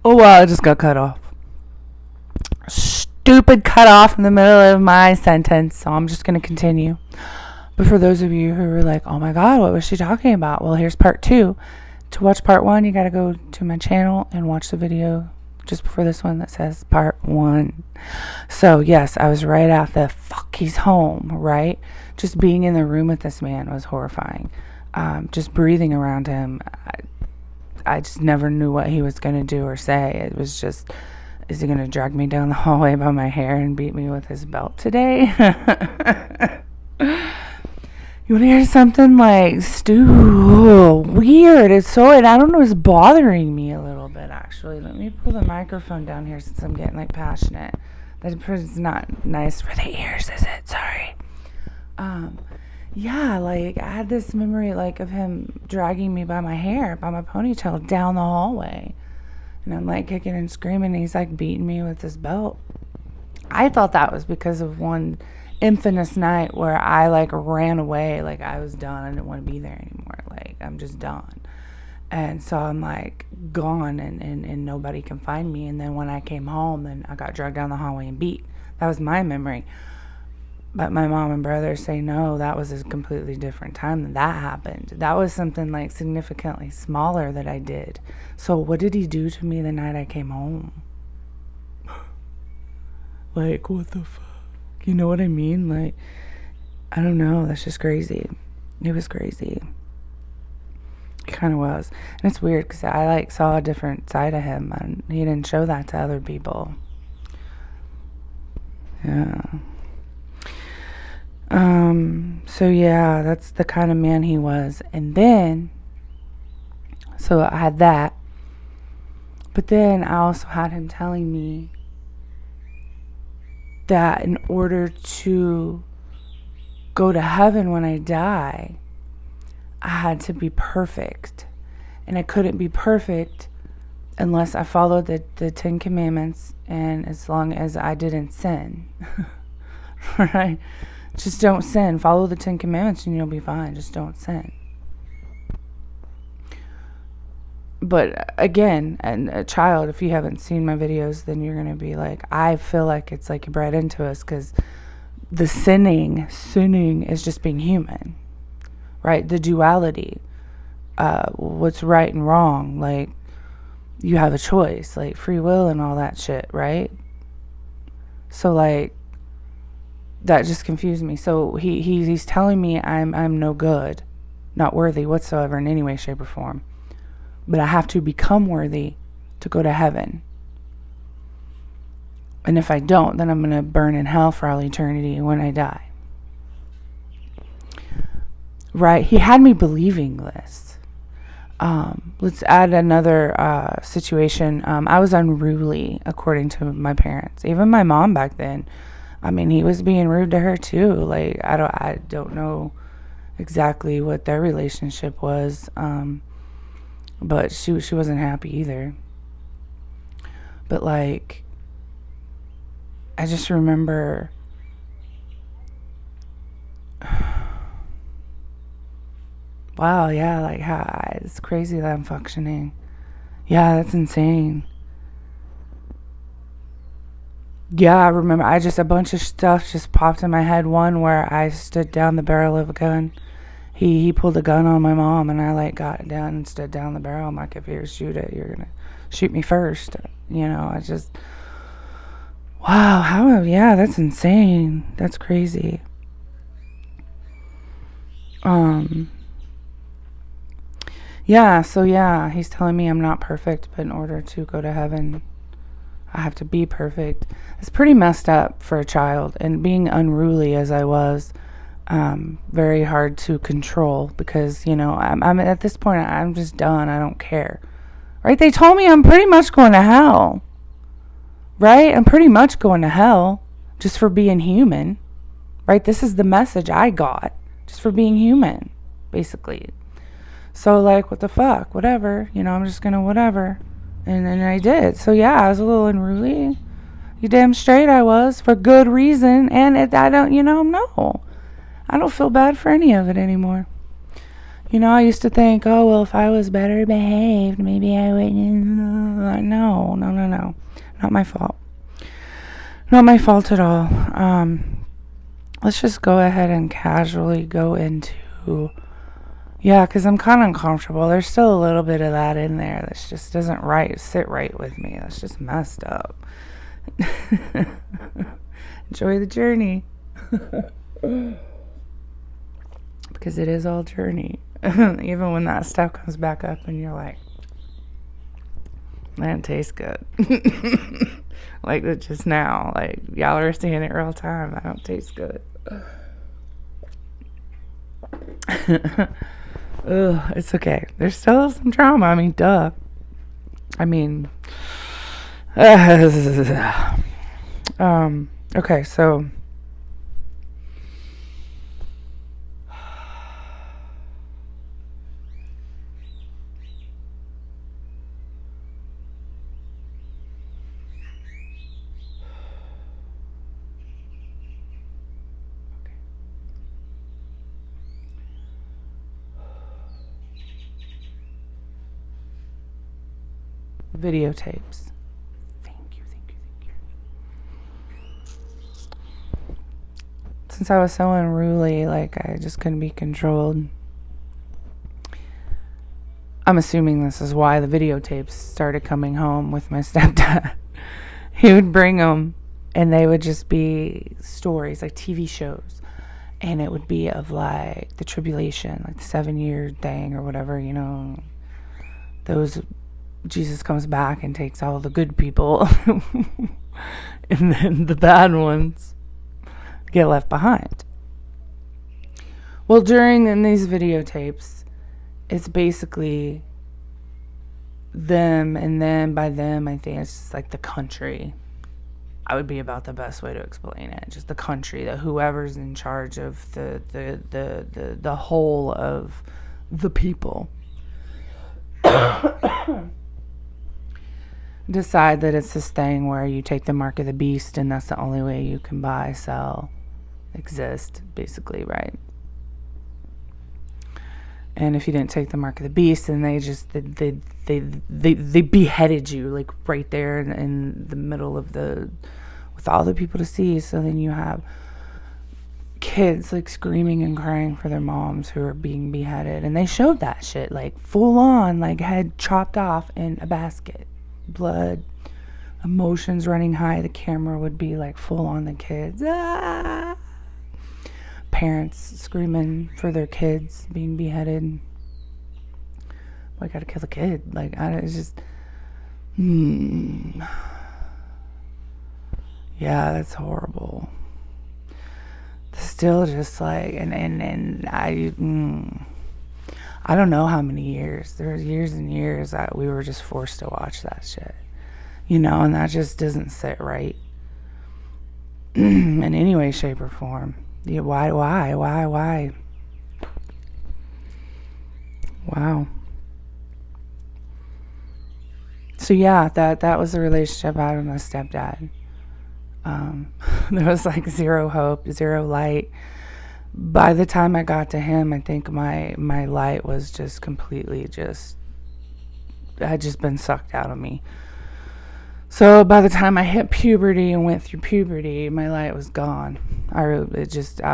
Oh wow, I just got cut off. Stupid cut off in the middle of my sentence, so I'm just going to continue. But for those of you who are like, oh my god, what was she talking about? Well, here's part 2. To watch part 1, you got to go to my channel and watch the video just before this one that says part 1. So yes, I was right at the fuck, he's home, right? Just being in the room with this man was horrifying. Just breathing around him, I just never knew what he was going to do or say. It was just, is he going to drag me down the hallway by my hair and beat me with his belt today? You want to hear something like weird? It's so, I don't know, it's bothering me a little bit actually. Let me pull the microphone down here since I'm getting like passionate. That's not nice for the ears, is it? Sorry. Yeah, like I had this memory like of him dragging me by my hair, by my ponytail down the hallway. And I'm like kicking and screaming, and he's like beating me with his belt. I thought that was because of one infamous night where I like ran away, like I was done. I didn't want to be there anymore. Like I'm just done. And so I'm like gone and nobody can find me. And then when I came home, then I got dragged down the hallway and beat. That was my memory. But my mom and brother say no, that was a completely different time that happened. That was something like significantly smaller that I did. So what did he do to me the night I came home? Like, what the fuck? You know what I mean? Like, I don't know. That's just crazy. It was crazy. It kind of was. And it's weird because I like saw a different side of him and he didn't show that to other people. Yeah. So yeah, that's the kind of man he was. And then, so I had that. But then I also had him telling me that in order to go to heaven when I die, I had to be perfect. And I couldn't be perfect unless I followed the 10 Commandments and as long as I didn't sin. Right? Just don't sin. Follow the 10 Commandments and you'll be fine. Just don't sin. But again, and a child, if you haven't seen my videos, then you're going to be like, I feel like it's like bred into us because the sinning is just being human, right? The duality, what's right and wrong, like you have a choice, like free will and all that shit, right? So like, that just confused me. So he's telling me I'm no good, not worthy whatsoever in any way, shape, or form. But I have to become worthy to go to heaven. And if I don't, then I'm going to burn in hell for all eternity when I die. Right? He had me believing this. Let's add another situation. I was unruly, according to my parents. Even my mom back then. I mean, he was being rude to her too. Like, I don't know exactly what their relationship was. But she wasn't happy either. But like, I just remember wow, yeah, like how it's crazy that I'm functioning. Yeah, that's insane. Yeah, I remember a bunch of stuff just popped in my head. One where I stood down the barrel of a gun. He pulled a gun on my mom and I like got down and stood down the barrel. I'm like, if you shoot it, you're gonna shoot me first. You know, I just, wow, yeah, that's insane. That's crazy. Yeah, so yeah, he's telling me I'm not perfect, but in order to go to heaven, I have to be perfect. It's pretty messed up for a child, and being unruly as I was, very hard to control because, you know, I'm at this point, I'm just done. I don't care. Right? They told me I'm pretty much going to hell. Right? I'm pretty much going to hell just for being human. Right? This is the message I got just for being human, basically. So like, what the fuck? Whatever. You know, I'm just going to whatever. And then I did. So yeah, I was a little unruly. You damn straight I was, for good reason. And I don't feel bad for any of it anymore. I used to think, oh, well, if I was better behaved, maybe I wouldn't. No. Not my fault. Not my fault at all. Let's just go ahead and casually go into, because I'm kind of uncomfortable. There's still a little bit of that in there that just doesn't sit right with me. That's just messed up. Enjoy the journey. Because it is all journey. Even when that stuff comes back up and you're like, that tastes good. Like just now. Like, y'all are seeing it real time. That don't taste good. Ugh, it's okay. There's still some trauma. I mean, duh. Okay, so videotapes. Thank you. Since I was so unruly, like I just couldn't be controlled. I'm assuming this is why the videotapes started coming home with my stepdad. He would bring them, and they would just be stories, like TV shows. And it would be of like the tribulation, like the 7-year thing or whatever, those Jesus comes back and takes all the good people and then the bad ones get left behind. Well, in these videotapes, it's basically them, and then by them, I think it's just like the country. I would be about the best way to explain it. Just the country, that whoever's in charge of the whole of the people decide that it's this thing where you take the mark of the beast, and that's the only way you can buy, sell, exist, basically, right? And if you didn't take the mark of the beast, then they beheaded you, like right there in the middle of with all the people to see. So then you have kids like screaming and crying for their moms who are being beheaded, and they showed that shit like full on, like head chopped off in a basket, blood, emotions running high. The camera would be like full on the kids, parents screaming for their kids being beheaded. I gotta kill a kid. Like, it's just yeah, that's horrible. Still just like, and I don't know how many years. There was years and years that we were just forced to watch that shit, and that just doesn't sit right in any way, shape, or form. Yeah, why? Wow. So yeah, that was the relationship I had with my stepdad. There was like zero hope, zero light. By the time I got to him, I think my light was just completely had just been sucked out of me. So by the time I hit puberty and went through puberty, my light was gone. I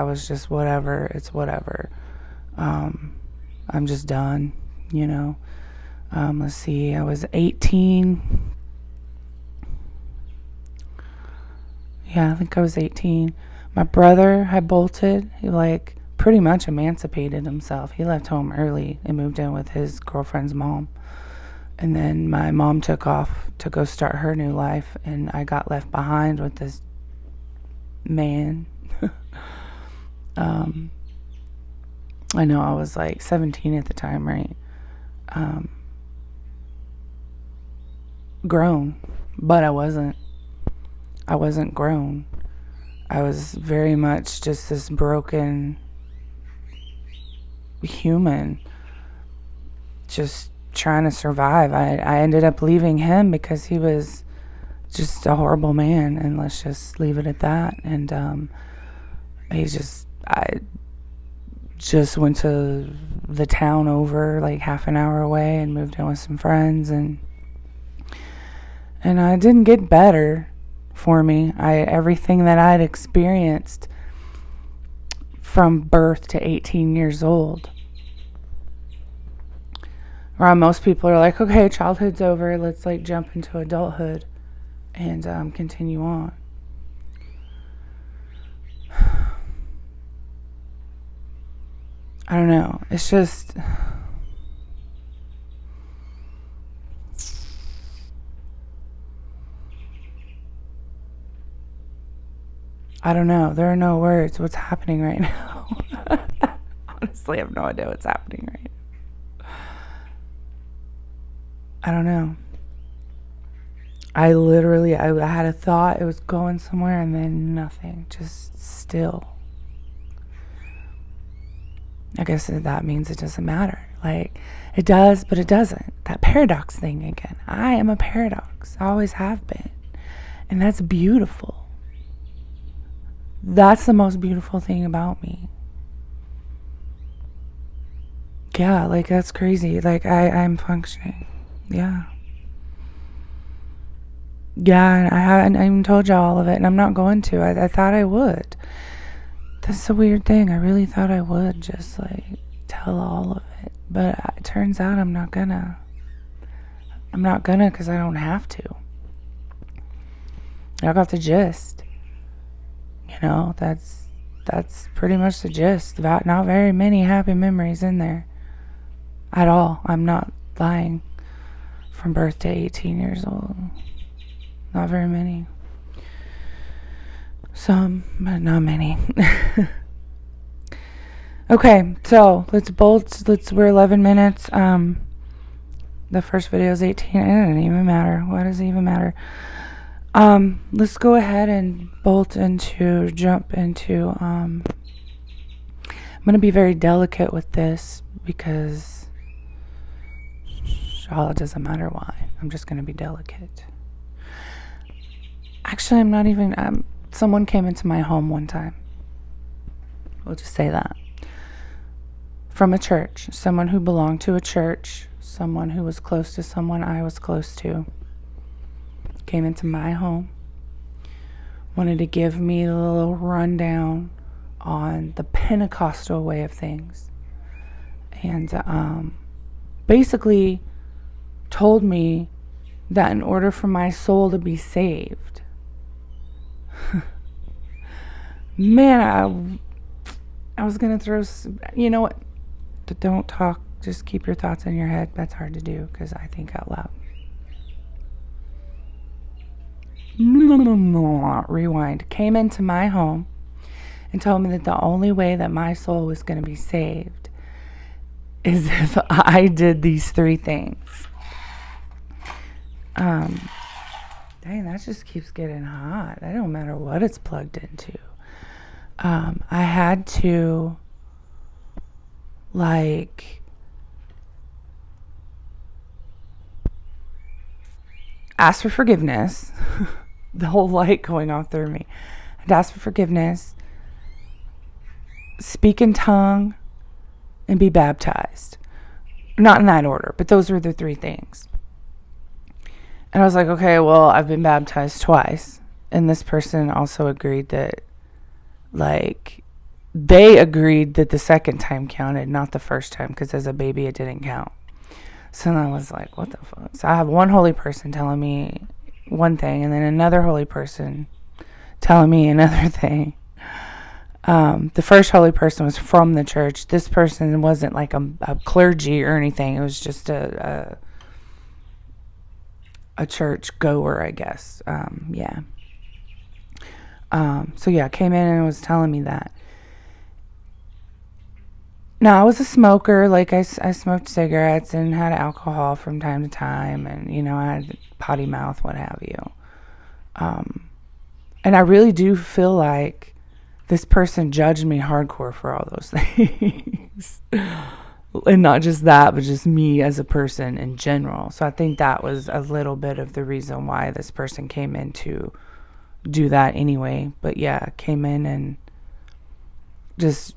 was just whatever. It's whatever. I'm just done, Let's see. I was 18. Yeah, I think I was 18. My brother had bolted. He pretty much emancipated himself. He left home early and moved in with his girlfriend's mom. And then my mom took off to go start her new life, and I got left behind with this man. I know I was like 17 at the time, right? Grown, but I wasn't grown. I was very much just this broken human, just trying to survive. I ended up leaving him because he was just a horrible man, and let's just leave it at that. And just went to the town over like half an hour away and moved in with some friends, and it didn't get better for me. Everything that I'd experienced from birth to 18 years old. Around most people are like, okay, childhood's over, let's like jump into adulthood and continue on. I don't know. It's just, I don't know. There are no words. What's happening right now? Honestly, I have no idea what's happening right now. I don't know. I had a thought. It was going somewhere and then nothing. Just still. I guess that means it doesn't matter. Like, it does, but it doesn't. That paradox thing again. I am a paradox. I always have been. And that's beautiful. That's the most beautiful thing about me. Yeah, like, that's crazy. Like, I'm functioning. Yeah. Yeah, and I haven't even told you all of it, and I'm not going to. I thought I would. That's the weird thing. I really thought I would just, like, tell all of it. But it turns out I'm not gonna. I'm not gonna because I don't have to. I got the gist. You know, that's pretty much the gist. Not very many happy memories in there at all. I'm not lying. From birth to 18 years old. Not very many. Some, but not many. Okay, so we're 11 minutes. The first video is 18. It doesn't even matter. Why does it even matter? Let's go ahead and jump into, I'm going to be very delicate with this because it doesn't matter why. I'm just going to be delicate. Actually, I'm not even, someone came into my home one time. We'll just say that. From a church. Someone who belonged to a church. Someone who was close to someone I was close to. Came into my home, wanted to give me a little rundown on the Pentecostal way of things, and basically told me that in order for my soul to be saved, man, I was gonna throw, you know what, don't talk, just keep your thoughts in your head. That's hard to do because I think out loud. Rewind. Came into my home and told me that the only way that my soul was going to be saved is if I did these 3 things. Dang, that just keeps getting hot. That don't matter what it's plugged into. I had to, like, ask for forgiveness. The whole light going off through me. I'd ask for forgiveness, speak in tongue, and be baptized. Not in that order, but those were the 3 things. And I was like, okay, well, I've been baptized twice. And this person also agreed that, like, they agreed that the second time counted, not the first time, because as a baby it didn't count. So then I was like, what the fuck? So I have one holy person telling me one thing, and then another holy person telling me another thing. The first holy person was from the church. This person wasn't like a clergy or anything. It was just a church goer, I guess. Yeah. So yeah, came in and was telling me that. Now, I was a smoker. Like, I smoked cigarettes and had alcohol from time to time, and, you know, I had potty mouth, what have you. And I really do feel like this person judged me hardcore for all those things. And not just that, but just me as a person in general. So I think that was a little bit of the reason why this person came in to do that anyway. But yeah, came in and just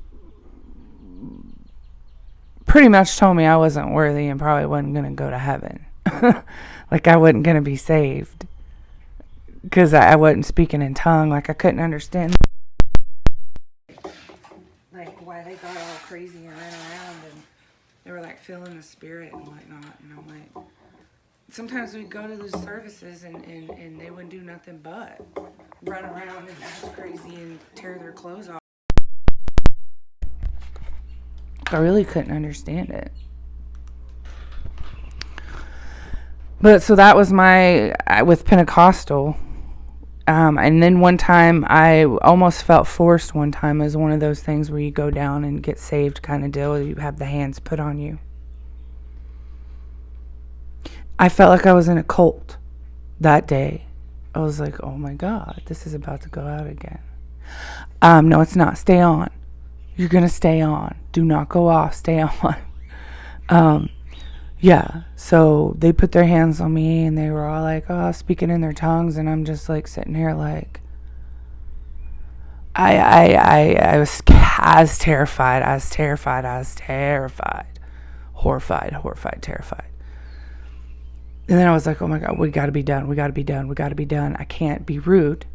pretty much told me I wasn't worthy and probably wasn't going to go to heaven. Like I wasn't going to be saved. Because I wasn't speaking in tongue. Like I couldn't understand. Like why they got all crazy and ran around. And they were like feeling the spirit and whatnot. And I'm like, sometimes we'd go to those services and they wouldn't do nothing but run around and act crazy and tear their clothes off. I really couldn't understand it. But so that was with Pentecostal. And then one time I almost felt forced one time as one of those things where you go down and get saved kind of deal. You have the hands put on you. I felt like I was in a cult that day. I was like, oh my God, this is about to go out again. No, it's not. Stay on. You're going to stay on. Do not go off. Stay on. Yeah. So they put their hands on me and they were all like, oh, speaking in their tongues. And I'm just like sitting here like, I was terrified. Horrified, terrified. And then I was like, oh my God, we got to be done. I can't be rude.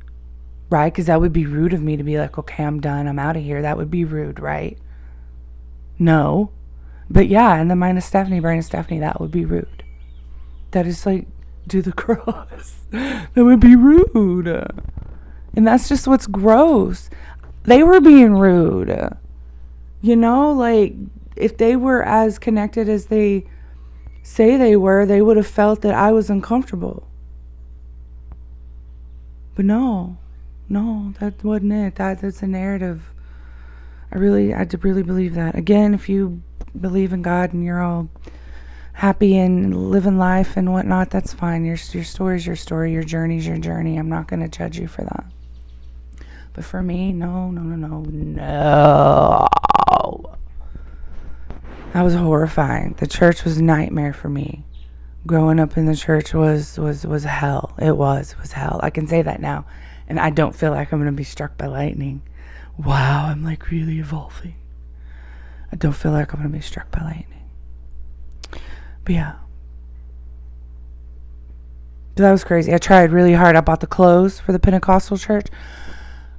Right? Because that would be rude of me to be like, okay, I'm done. I'm out of here. That would be rude, right? No. But yeah, in the mind of Stephanie, brain of Stephanie, that would be rude. That is like, do the cross. That would be rude. And that's just what's gross. They were being rude. You know, like, if they were as connected as they say they were, they would have felt that I was uncomfortable. But no, that wasn't it. That's a narrative. I really believe that. Again, if you believe in God and you're all happy and living life and whatnot, that's fine. Your story's your story. Your journey's your journey. I'm not going to judge you for that. But for me, no. That was horrifying. The church was a nightmare for me. Growing up in the church was hell. It was hell. I can say that now. And I don't feel like I'm going to be struck by lightning. Wow, I'm like really evolving. I don't feel like I'm going to be struck by lightning. But yeah. But that was crazy. I tried really hard. I bought the clothes for the Pentecostal church.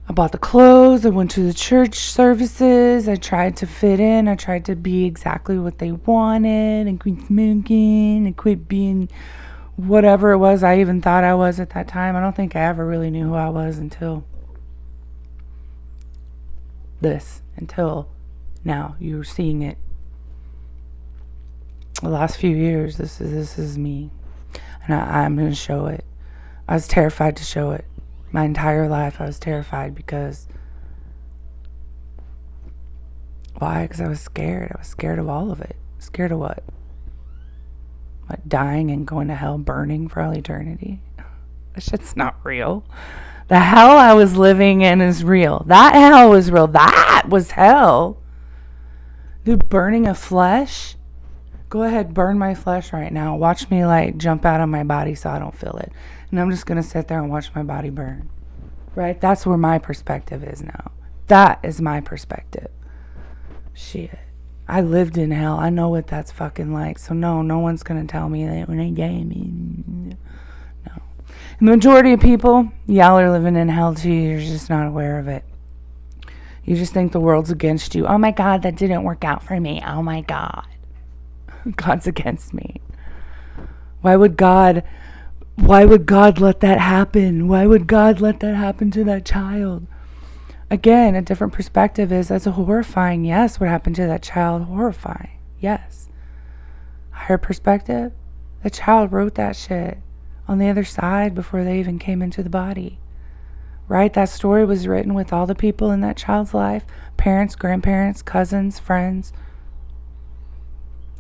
I bought the clothes. I went to the church services. I tried to fit in. I tried to be exactly what they wanted and quit smoking and quit being whatever it was I even thought I was at that time. I don't think I ever really knew who I was until now. You're seeing it. The last few years, this is me. And I'm going to show it. I was terrified to show it. My entire life I was terrified because... Why? Because I was scared. I was scared of all of it. Scared of what? What, dying and going to hell, burning for all eternity? That shit's not real. The hell I was living in is real. That hell was real. That was hell. Dude, burning of flesh? Go ahead, burn my flesh right now. Watch me like jump out of my body so I don't feel it. And I'm just going to sit there and watch my body burn. Right? That's where my perspective is now. That is my perspective. Shit. I lived in hell. I know what that's fucking like. So no one's going to tell me that when I die. No. And the majority of people, y'all are living in hell too. You're just not aware of it. You just think the world's against you. Oh my God, that didn't work out for me. Oh my God. God's against me. Why would God let that happen? Why would God let that happen to that child? Again, a different perspective is that's horrifying. Yes, what happened to that child? Horrifying. Yes. Higher perspective, the child wrote that shit on the other side before they even came into the body. Right? That story was written with all the people in that child's life. Parents, grandparents, cousins, friends.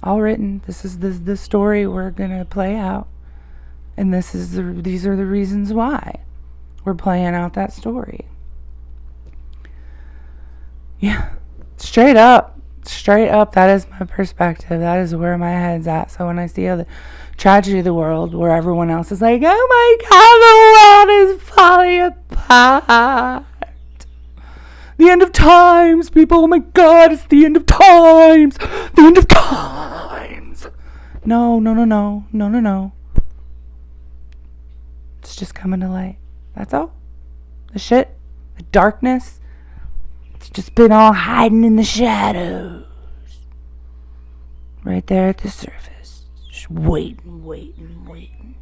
All written. This is the story we're going to play out. And these are the reasons why we're playing out that story. Yeah. Straight up, that is my perspective. That is where my head's at. So when I see the tragedy of the world where everyone else is like, oh my God, the world is falling apart. The end of times, people. Oh my God, it's the end of times. The end of times. No. It's just coming to light. That's all. The shit, the darkness, it's just been all hiding in the shadows. Right there at the surface. Just waiting.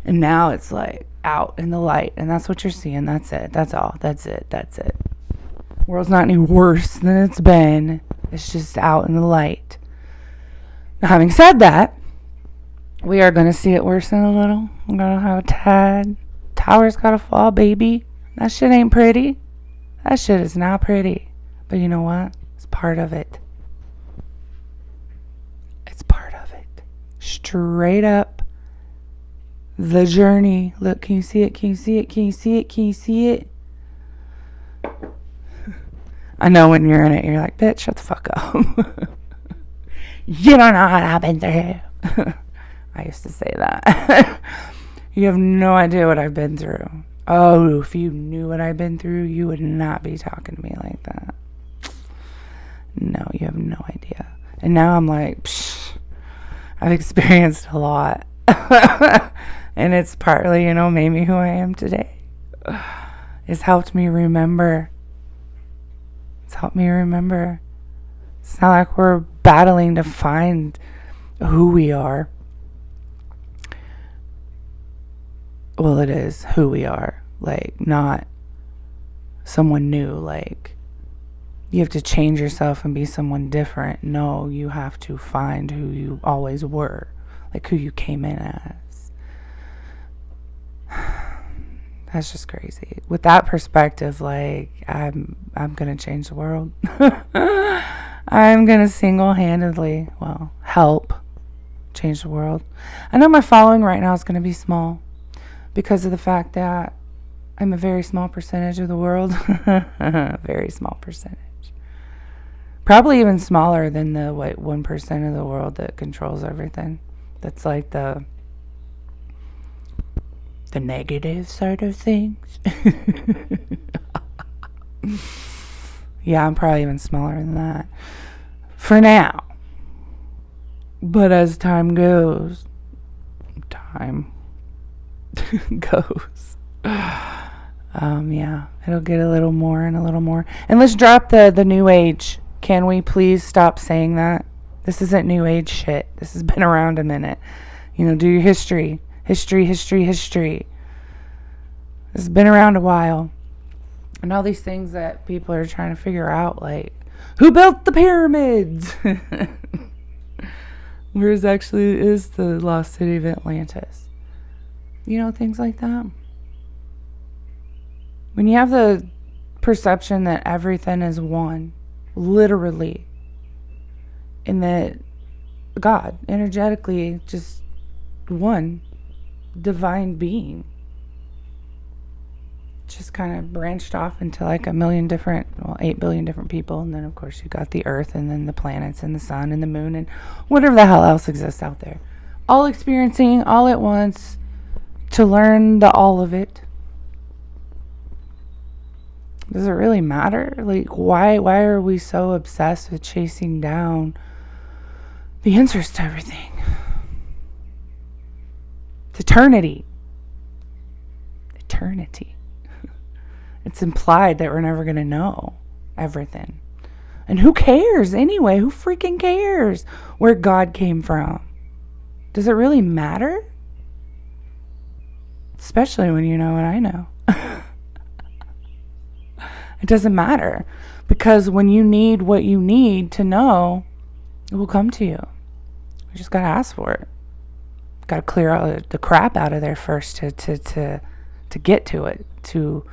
And now it's like out in the light. And that's what you're seeing. That's it. That's all. That's it. World's not any worse than it's been. It's just out in the light. Now, having said that, we are going to see it worsen a little. We're going to have a tad. Tower's got to fall, baby. That shit ain't pretty. That shit is not pretty. But you know what? It's part of it. It's part of it. Straight up. The journey. Look, can you see it? Can you see it? Can you see it? Can you see it? I know when you're in it, you're like, bitch, shut the fuck up. You don't know what I've been through. I used to say that. You have no idea what I've been through. Oh, if you knew what I've been through, you would not be talking to me like that. No, you have no idea. And now I'm like, psh, I've experienced a lot. And it's partly, made me who I am today. It's helped me remember. It's not like we're battling to find who we are. Well, it is who we are. Like, not someone new. Like, you have to change yourself and be someone different. No, you have to find who you always were. Like, who you came in as. That's just crazy. With that perspective, like, I'm gonna change the world. I'm gonna single-handedly, help change the world. I know my following right now is gonna be small because of the fact that I'm a very small percentage of the world. Very small percentage. Probably even smaller than the 1% of the world that controls everything. That's like the negative side of things. Yeah, I'm probably even smaller than that for now. But as time goes, yeah, it'll get a little more and a little more. And let's drop the new age. Can we please stop saying that? This isn't new age shit. This has been around a minute. Do your history. History. This has been around a while. And all these things that people are trying to figure out, like, who built the pyramids? Whereas actually is the lost city of Atlantis. Things like that. When you have the perception that everything is one, literally, and that God, energetically, just one divine being, just kind of branched off into like 8 billion different people. And then, of course, you got the earth and then the planets and the sun and the moon and whatever the hell else exists out there. All experiencing all at once to learn the all of it. Does it really matter? Like, why are we so obsessed with chasing down the answers to everything? It's eternity. It's implied that we're never going to know everything. And who cares anyway? Who freaking cares where God came from? Does it really matter? Especially when you know what I know. It doesn't matter. Because when you need what you need to know, it will come to you. You just got to ask for it. Got to clear all the crap out of there first to get to it. To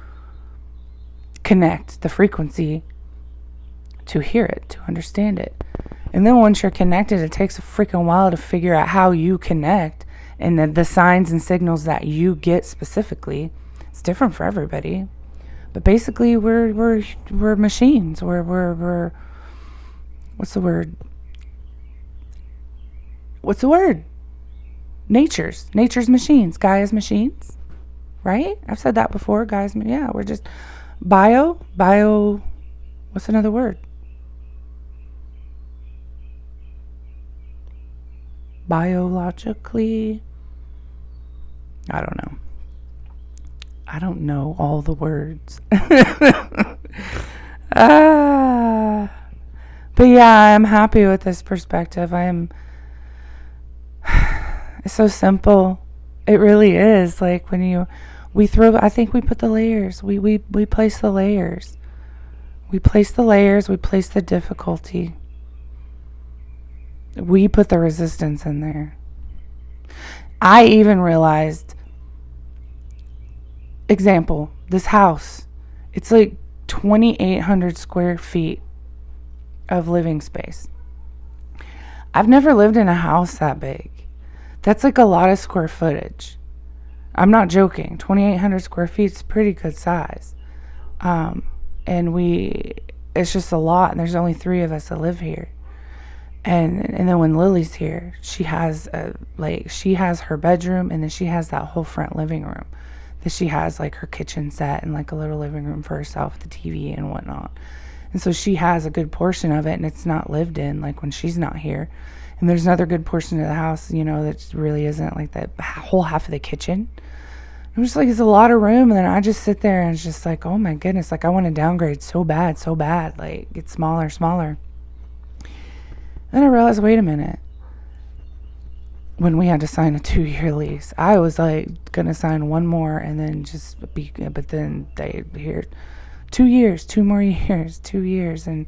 connect the frequency, to hear it, to understand it. And then once you're connected, it takes a freaking while to figure out how you connect and the signs and signals that you get specifically. It's different for everybody. But basically we're machines. We're what's the word? Nature's machines. Gaia's machines. Right? I've said that before, guys. Yeah, we're just Bio, what's another word? Biologically, I don't know. I don't know all the words. But yeah, I'm happy with this perspective. It's so simple. It really is. Like I think we put the layers. We place the layers. We place the layers. We place the difficulty. We put the resistance in there. I even realized, example, this house, it's like 2,800 square feet of living space. I've never lived in a house that big. That's like a lot of square footage. I'm not joking. 2,800 square feet is pretty good size. And it's just a lot, and there's only 3 of us that live here. And then when Lily's here, she has her bedroom, and then she has that whole front living room that she has like her kitchen set and like a little living room for herself with the TV and whatnot. And so she has a good portion of it, and it's not lived in like when she's not here. And there's another good portion of the house, that really isn't, like that whole half of the kitchen. I'm just like, it's a lot of room. And then I just sit there and it's just like, oh my goodness, like I want to downgrade so bad, like get smaller. Then I realized, wait a minute. When we had to sign a 2-year lease, I was like going to sign one more and then but then they hear 2 years, 2 more years, 2 years. And,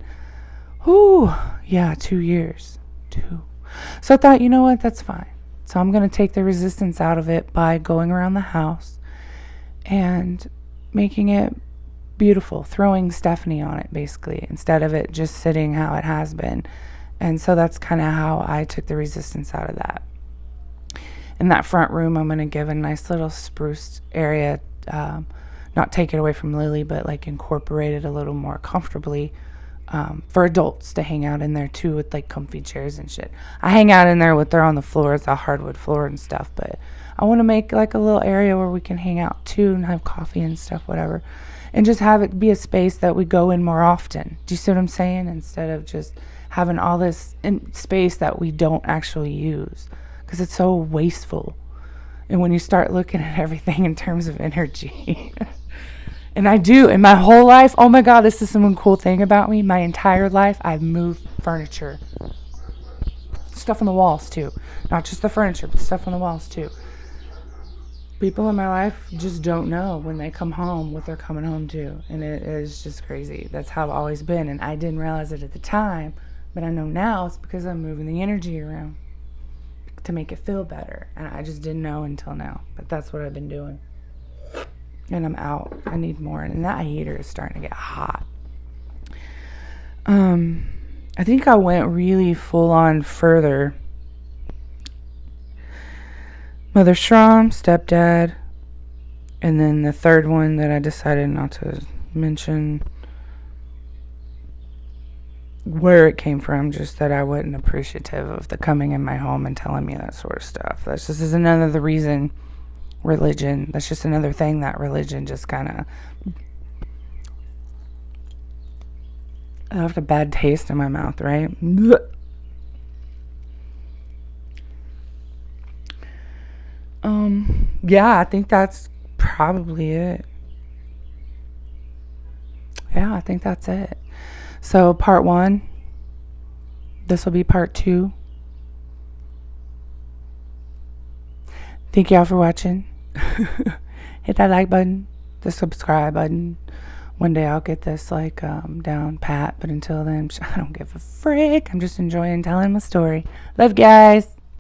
2 years, 2. So I thought, you know what, that's fine. So I'm going to take the resistance out of it by going around the house and making it beautiful, throwing Stephanie on it, basically, instead of it just sitting how it has been. And so that's kind of how I took the resistance out of that. In that front room, I'm going to give a nice little spruced area, not take it away from Lily, but like incorporate it a little more comfortably for adults to hang out in there too, with like comfy chairs and shit. I hang out in there they're on the floor, it's a hardwood floor and stuff, but I want to make like a little area where we can hang out too and have coffee and stuff, whatever, and just have it be a space that we go in more often. Do you see what I'm saying? Instead of just having all this in space that we don't actually use, because it's so wasteful. And when you start looking at everything in terms of energy, and I do, in my whole life, oh my God, this is some cool thing about me. My entire life, I've moved furniture. Stuff on the walls too. Not just the furniture, but stuff on the walls too. People in my life just don't know when they come home what they're coming home to. And it is just crazy. That's how I've always been. And I didn't realize it at the time, but I know now it's because I'm moving the energy around to make it feel better. And I just didn't know until now. But that's what I've been doing. And I'm out. I need more. And that heater is starting to get hot. I think I went really full on further. Mother Schramm, stepdad, and then the third one that I decided not to mention where it came from, just that I wasn't appreciative of the coming in my home and telling me that sort of stuff. That's just another reason. Religion, that's just another thing that religion just kind of, I left a bad taste in my mouth, right? Yeah, I think that's probably it. Yeah, I think that's it. So part 1, this will be part 2. Thank y'all for watching. Hit that like button, the subscribe button. One day I'll get this down pat, but until then, I don't give a frick. I'm just enjoying telling my story. Love, guys.